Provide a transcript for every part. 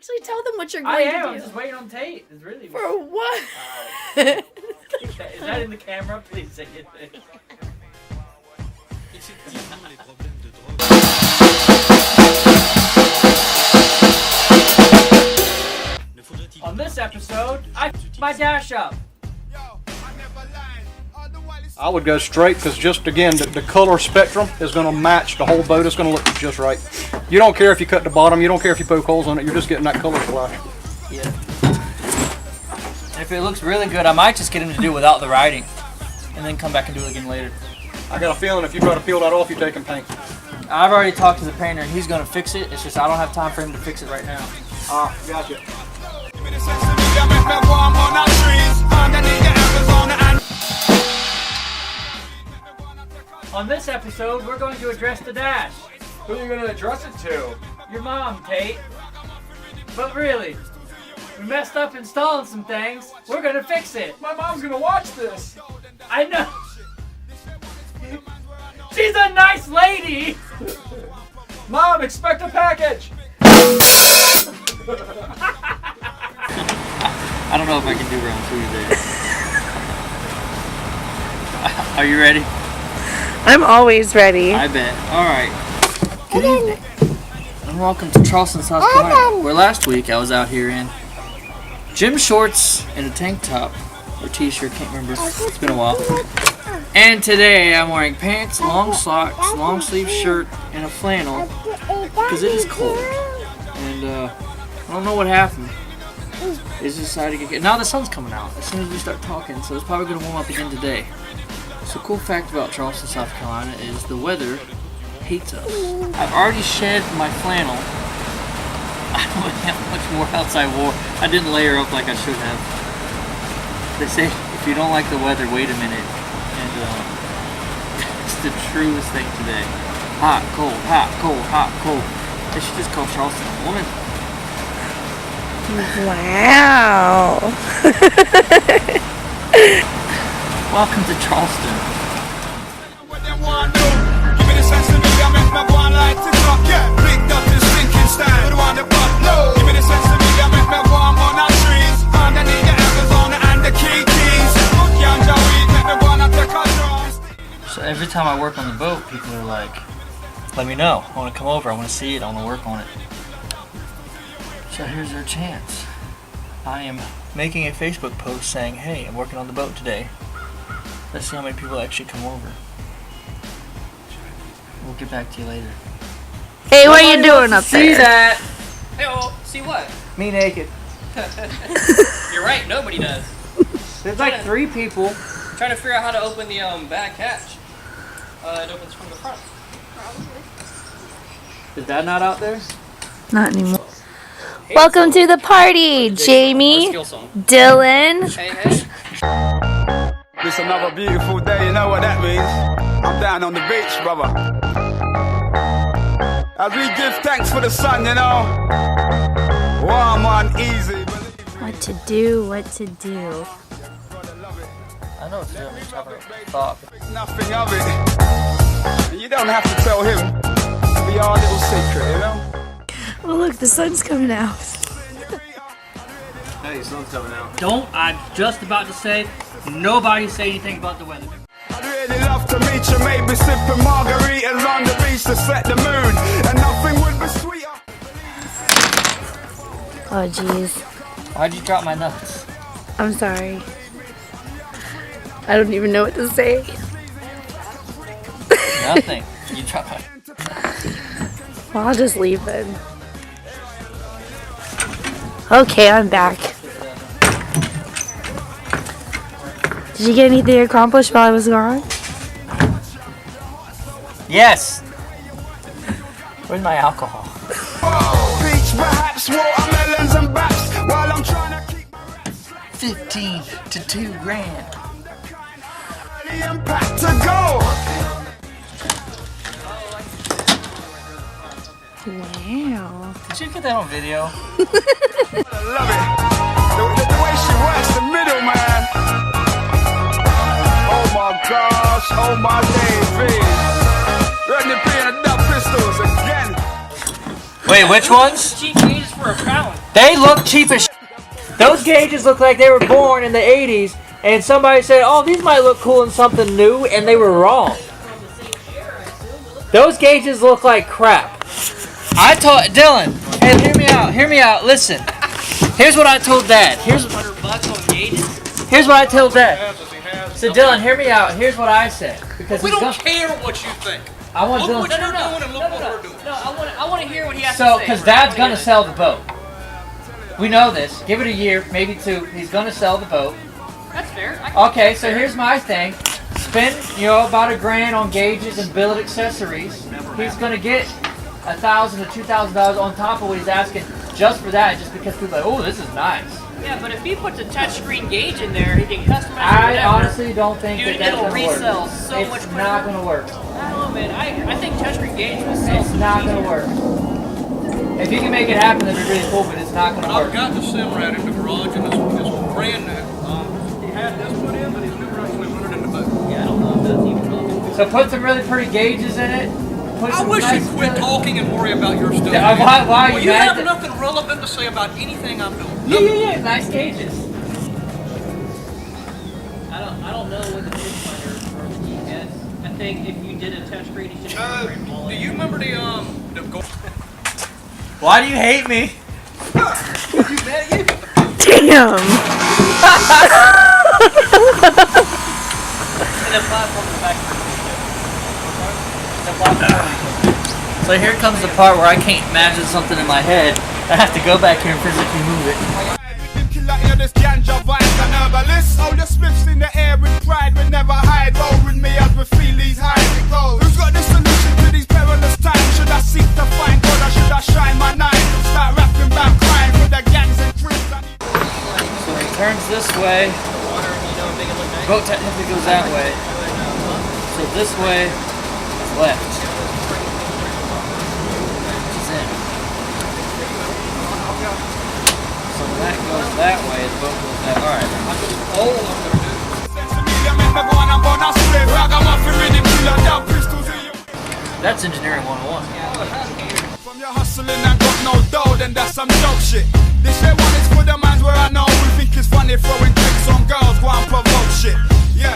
Actually, tell them what you're going to do. I'm just waiting on Tate. It's really For what? Is that in the camera? Please say it. On this episode, I f***ed my dash up. I would go straight because just again the color spectrum is going to match the whole boat. It's going to look just right. You don't care if you cut the bottom. You don't care if you poke holes on it. You're just getting that color flash. Yeah. And if it looks really good, I might just get him to do it without the writing, and then come back and do it again later. I got a feeling if you try to peel that off, you're taking paint. I've already talked to the painter, and he's going to fix it. It's just I don't have time for him to fix it right now. Ah, gotcha. On this episode, we're going to address the dash. Who are you going to address it to? Your mom, Tate. But really, we messed up installing some things. We're going to fix it. My mom's going to watch this. I know. She's a nice lady. Mom, expect a package. I don't know if I can do round 2 today. Are you ready? I'm always ready. I bet. Alright. Good evening. And welcome to Charleston, South Carolina, where last week I was out here in gym shorts and a tank top, or t-shirt, can't remember. It's been a while. And today I'm wearing pants, long socks, long sleeve shirt, and a flannel, because it is cold. And I don't know what happened. It's decided to get... Now the sun's coming out as soon as we start talking, so it's probably going to warm up again today. So cool fact about Charleston, South Carolina is the weather hates us. I've already shed my flannel. I don't know how much more else I wore. I didn't layer up like I should have. They say if you don't like the weather, wait a minute. And it's the truest thing today. Hot, cold, hot, cold, hot, cold. They should just call Charleston a woman. Wow. Welcome to Charleston. So every time I work on the boat, people are like, let me know. I want to come over. I want to see it. I want to work on it. So here's their chance. I am making a Facebook post saying, hey, I'm working on the boat today. Let's see how many people actually come over. We'll get back to you later. Hey, what are you doing up See there? that? Hey, oh, see what? Me naked. You're right, nobody does. There's like 3 people. Trying to figure out how to open the back hatch. It opens from the front. Is that not out there? Not anymore. Welcome to the party, Jamie, Dylan. Hey, hey. It's another beautiful day, you know what that means? I'm down on the beach, brother. As we give thanks for the sun, you know. Warm and easy. What to do, what to do. I know it's just having a thought. Nothing of it. You don't have to tell him. It'll be our little secret, you know? Oh, look, the sun's coming out. Hey, the sun's coming out. I'm just about to say, nobody say anything about the weather. I'd really love to meet you, maybe sipping margaritas on the beach to set the mood, and nothing would be sweeter. Oh, jeez. Why'd you drop my nuts? I'm sorry. I don't even know what to say. Nothing. You dropped my... Well, I'll just leave then. Okay, I'm back. Did you get anything accomplished while I was gone? Yes! Where's my alcohol? Beach, perhaps watermelons and baps, while I'm trying to keep 15 to 2 grand. the impact to go. Wow. Did you get that on video? I love it. The way she works the middle, man. Oh my gosh, oh my days, Rodney P and the Dub Pistols again. Wait, which ones? Cheap gauges for a pound. They look cheap as Those gauges look like they were born in the 80s, and somebody said, oh, these might look cool in something new, and they were wrong. Those gauges look like crap. I told Dylan, hey, hear me out, listen. Here's what I told Dad. Here's what I told Dad. So Dylan, hear me out. Here's what I said. Because We don't care what you think. I want Look Dylan. what you're doing and look what we're doing. No, I want to hear what he has to So, say. because Dad's gonna sell the boat. We know this. Give it a year, maybe 2. He's gonna sell the boat. That's fair. Okay, so here's my thing. Spend, about $1,000 on gauges and billet accessories. He's gonna get $1,000 to $2,000 on top of what he's asking just for that, just because people are like, oh, this is nice. Yeah, but if he puts a touchscreen gauge in there, he can customize it. I whatever. honestly don't think Dude, that's it'll gonna resell work. so much It's quicker. not gonna work. I don't know, man. I think touchscreen gauge will sell. It's not gonna work. If you can make it happen, that'd be really cool, but it's not gonna I've work. got the sim rat in the garage and it's brand new. He had this put in, but he's never actually put it in the boat. Yeah, I don't know if that's even relevant. So put some really pretty gauges in it. Put I some wish nice you'd quit talking and worry about your stuff. Yeah, why well, you you mad have that- nothing relevant to say about anything I'm doing. Yeah, nice gauges. I don't know what the viewfinder or the ES. I think if you did a touchscreen, you should have a Do you remember the Why do you hate me? Damn. And the platform in the back. So here comes the part where I can't imagine something in my head. I have to go back here and physically move it. This ganja vibe, an herbalist. Hold the spliffs in the air with pride, but never hide. Roll with me as we feel these highs and goes. Who's got the solution to these perilous times? Should I seek to find God or should I shine my knife? Start rapping about crime with the gangs and crews. So he turns this way. The boat technically goes that way. So this way is left. Which is in. So that goes that way, the boat goes that way. Alright. That's engineering 101. From your hustling and got no dough, then that's some dope shit. This shit one is for the mans where I know we think it's funny throwing tricks on girls, go and provoke shit. Yeah.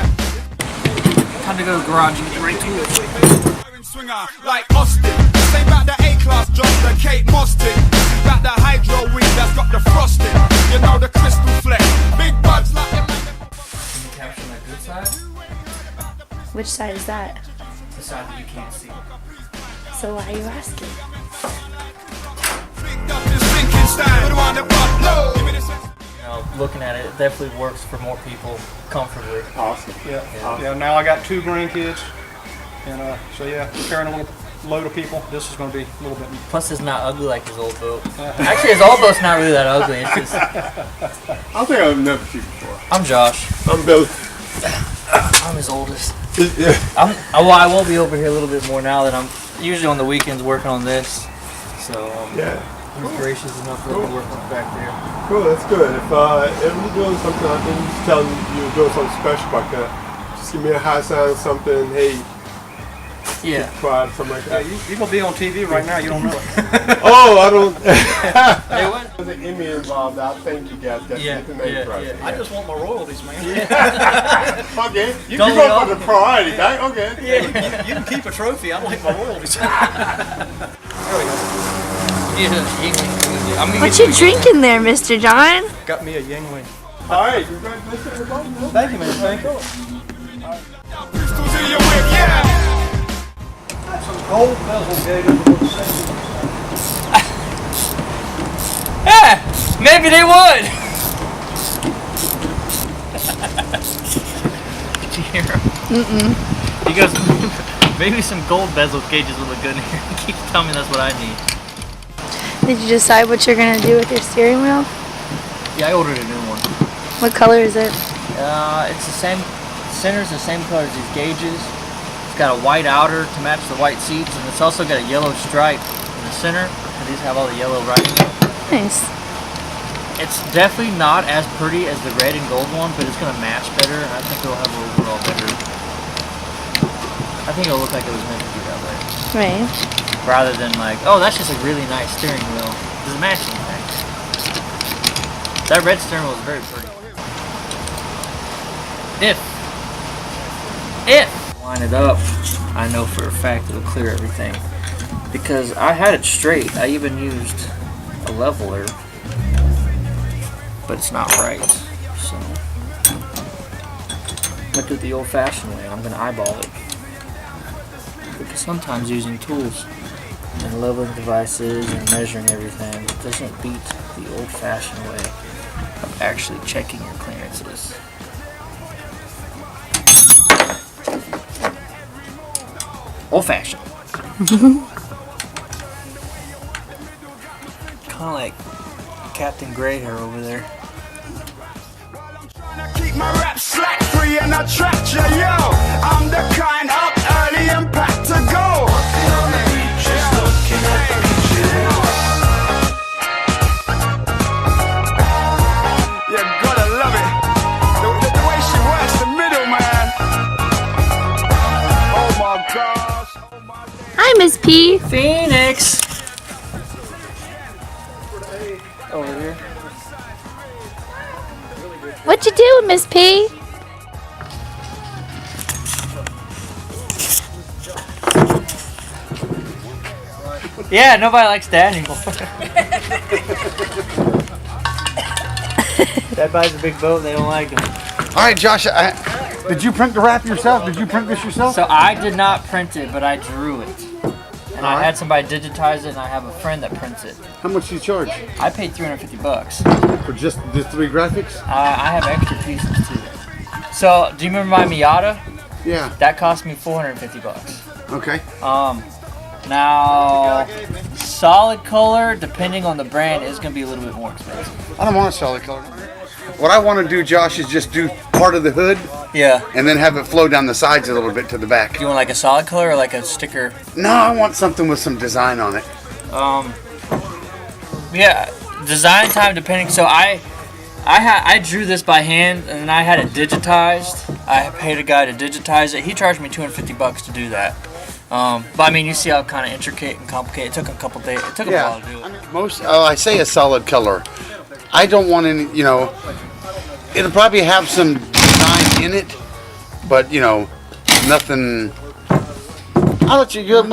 Time to go to the garage and get right to it. Swinger like Austin. Say about the A-class drop, the Kate Mostic. Got the hydro weed that's got the frosting. You know the crystal flex. Big buds like them. Can you capture my good side? Which side is that? The side that you can't see. So why are you asking? Looking at it, it definitely works for more people comfortably. Awesome. Yeah. Now I got 2 grandkids, and so yeah, carrying a little load of people. This is going to be a little bit. Plus, it's not ugly like his old boat. Actually, his old boat's not really that ugly. It's just. I think I've never seen before. I'm Josh. I'm Bill. I'm his oldest. Yeah. I will be over here a little bit more now that I'm usually on the weekends working on this. So Yeah. he's gracious enough to let me work on back there. Cool, that's good. If you're doing something, I think just tell me you're doing something special like that. Just give me a high sign, something, hey, Yeah. try something like Yeah, that. you're going to be on TV right now. You don't know it. Oh, I don't. Hey, what? There's an Emmy involved. I thank you guys. That's Yeah, the name yeah, prize. yeah. I just want my royalties, man. Okay. You Don't go we all? for the priority, right? Okay. You can keep a trophy. I like my royalties. I'm What you drinking there, Mr. John? Got me a Yingling. All right. Congratulations, everybody. Thank you, man. Thank you. Gold bezel gauge over the same. Yeah, maybe they would. Did you hear him? He goes, maybe some gold bezel gauges would look good in here. He keeps telling me that's what I need. Did you decide what you're gonna do with your steering wheel? Yeah, I ordered a new one. What color is it? It's the same. Center's the same color as these gauges. It's got a white outer to match the white seats, and it's also got a yellow stripe in the center. And these have all the yellow writing. Nice. It's definitely not as pretty as the red and gold one, but it's gonna match better, and I think it'll have an overall better. I think it'll look like it was meant to be that way, Right. rather than like, oh, that's just a really nice steering wheel. Does it match anything? That red stern was very pretty. If line it up, I know for a fact it'll clear everything. Because I had it straight. I even used a leveler, but it's not right. So I'm gonna do it the old-fashioned way. I'm gonna eyeball it. Because sometimes using tools and leveling devices and measuring everything doesn't beat the old-fashioned way of actually checking your clearances. Old-fashioned. Kind of like Captain Grey Hair over there. Keep my rap slack free and attract you, yo. I'm the kind of early impact to go. You gotta love it. The way she works the middle, man. Oh my gosh. Hi, Miss P. Phoenix! Over here. What you doing, Miss P? Yeah, nobody likes Dad anymore. Dad buys a big boat, they don't like him. All right, Josh, did you print the wrap yourself? Did you print this yourself? So I did not print it, but I drew it. And I had somebody digitize it, and I have a friend that prints it. How much do you charge? I paid $350. For just the 3 graphics? I have extra pieces too. So, do you remember my Miata? Yeah. That cost me $450. Okay. Now, solid color, depending on the brand, is going to be a little bit more expensive. I don't want a solid color. What I want to do, Josh, is just do part of the hood. Yeah. And then have it flow down the sides a little bit to the back. Do you want like a solid color or like a sticker? No, I want something with some design on it. Yeah, design time depending. So I drew this by hand and then I had it digitized. I paid a guy to digitize it. He charged me $250 to do that. But I mean, you see how kind of intricate and complicated. It took a couple days. It took a while to do it. I say a solid color. I don't want any, it'll probably have some design in it, but, nothing. I'll let you go.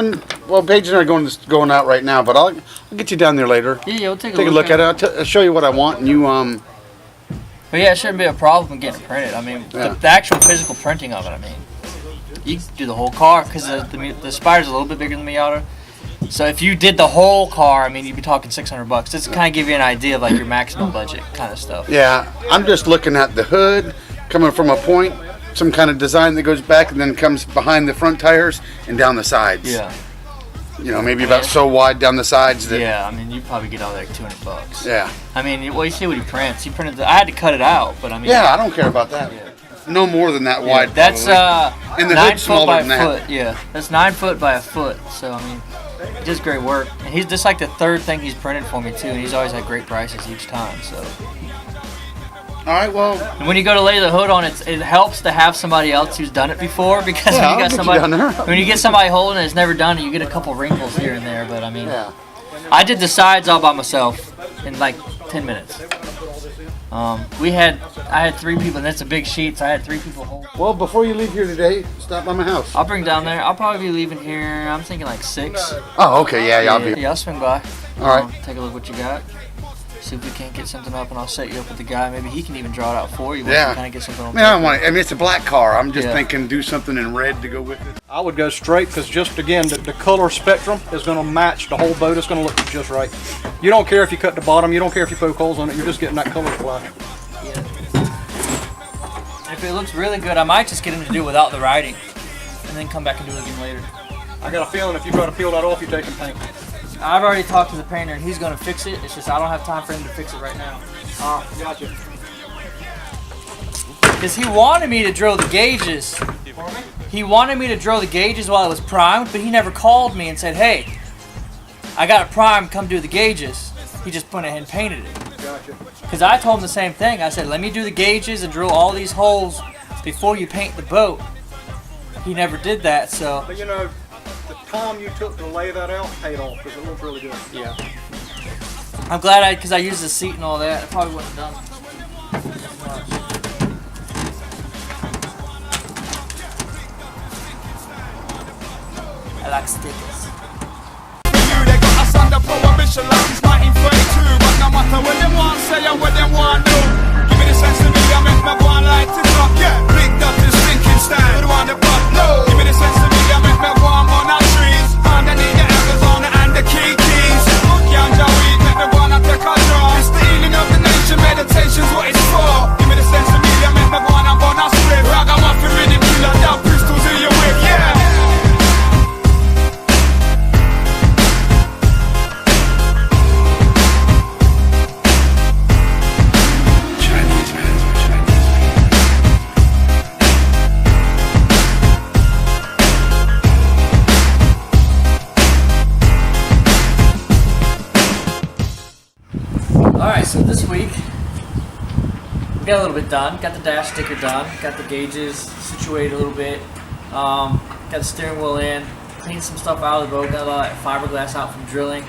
Paige and I are going out right now, but I'll get you down there later. Yeah, we'll take a look at it. I'll show you what I want, and you, But yeah, it shouldn't be a problem getting it printed. I mean, the actual physical printing of it, I mean, you can do the whole car, because the Spider's a little bit bigger than the Miata. So if you did the whole car, I mean, you'd be talking $600. Just to kind of give you an idea of like your maximum budget kind of stuff. Yeah, I'm just looking at the hood coming from a point, some kind of design that goes back and then comes behind the front tires and down the sides. Yeah. Maybe about so wide down the sides that. Yeah, I mean, you probably get all like $200. Yeah. I mean, you see what he prints. He printed. I had to cut it out, but I mean. Yeah, I don't care about that. Yeah. No more than that wide. That's and the 9 hood's foot by smaller than a that. foot. Yeah, that's 9 foot by a foot. So I mean, he does great work. And he's just like the third thing he's printed for me too. And he's always had great prices each time. So. All right, well. And when you go to lay the hood on, it helps to have somebody else who's done it before, because when you got somebody, when you get somebody holding it that's never done it, you get a couple wrinkles here and there. But I mean, I did the sides all by myself in like 10 minutes. I had 3 people, and that's a big sheet, so I had 3 people hold. Well, before you leave here today, stop by my house. I'll bring down there. I'll probably be leaving here. I'm thinking like 6. Oh, okay, yeah, I'll be. Yeah, I'll swing by. All right. Take a look what you got. See if we can't get something up, and I'll set you up with the guy. Maybe he can even draw it out for you. Yeah. Kind of get something on. I don't want it. I mean, it's a black car. I'm just thinking do something in red to go with it. I would go straight because just again the color spectrum is going to match the whole boat. It's going to look just right. You don't care if you cut the bottom. You don't care if you poke holes on it. You're just getting that color splash. Yeah. If it looks really good, I might just get him to do it without the writing, and then come back and do it again later. I got a feeling if you try to peel that off, you're taking paint. I've already talked to the painter, and he's going to fix it. It's just I don't have time for him to fix it right now. Gotcha. Because he wanted me to drill the gauges. He wanted me to drill the gauges while it was primed, but he never called me and said, hey, I got it primed, come do the gauges. He just went ahead and painted it. Gotcha. Because I told him the same thing. I said, let me do the gauges and drill all these holes before you paint the boat. He never did that, so. But the time you took to lay that out paid off because it looked really good. Yeah. I'm glad because I used the seat and all that. I probably wouldn't have done I like stickers. They got us under prohibition like it's 1932. But no matter what them want say and what them want do, give me the sense of me, I make my one like to talk. Yeah, big up this thinking style. Who want the butt? No. Give me the sense of me, I make my one on our trees. Underneath the Arizona and the keys. Ganja weed, make me wanna take a draw. It's the healing of the nation, meditation's what it's for. Give me the sense of me, I make my one on our strip. Ragamuffin, really killer, down pistols in your whip. Yeah. Alright, so this week we got a little bit done. Got the dash sticker done. Got the gauges situated a little bit. Got the steering wheel in. Cleaned some stuff out of the boat. Got a lot of fiberglass out from drilling.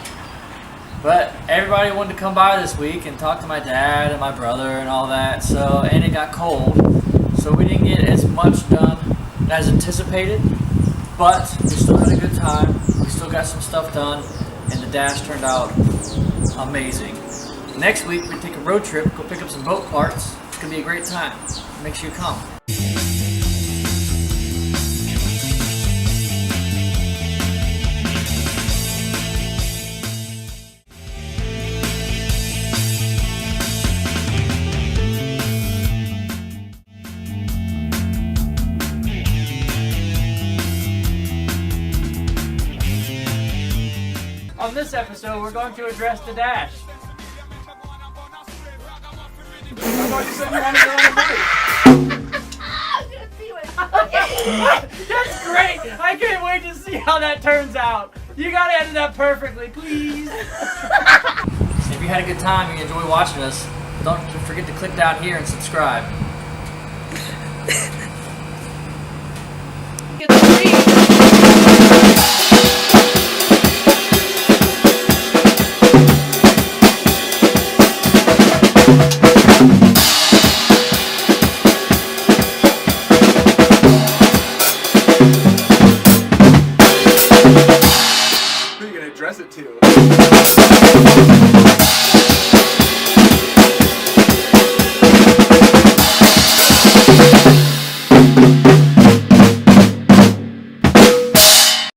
But everybody wanted to come by this week and talk to my dad and my brother and all that. So, and it got cold. So we didn't get as much done as anticipated. But we still had a good time. We still got some stuff done. And the dash turned out amazing. Next week, we take a road trip, go pick up some boat parts. It's going to be a great time. Make sure you come. On this episode, we're going to address the dash. I thought you said you wanted to go on a bike. I'm gonna do it. Okay. That's great! I can't wait to see how that turns out. You gotta edit that perfectly, please. If you had a good time and you enjoy watching us, don't forget to click down here and subscribe. Get the screen. Who are you gonna address it to?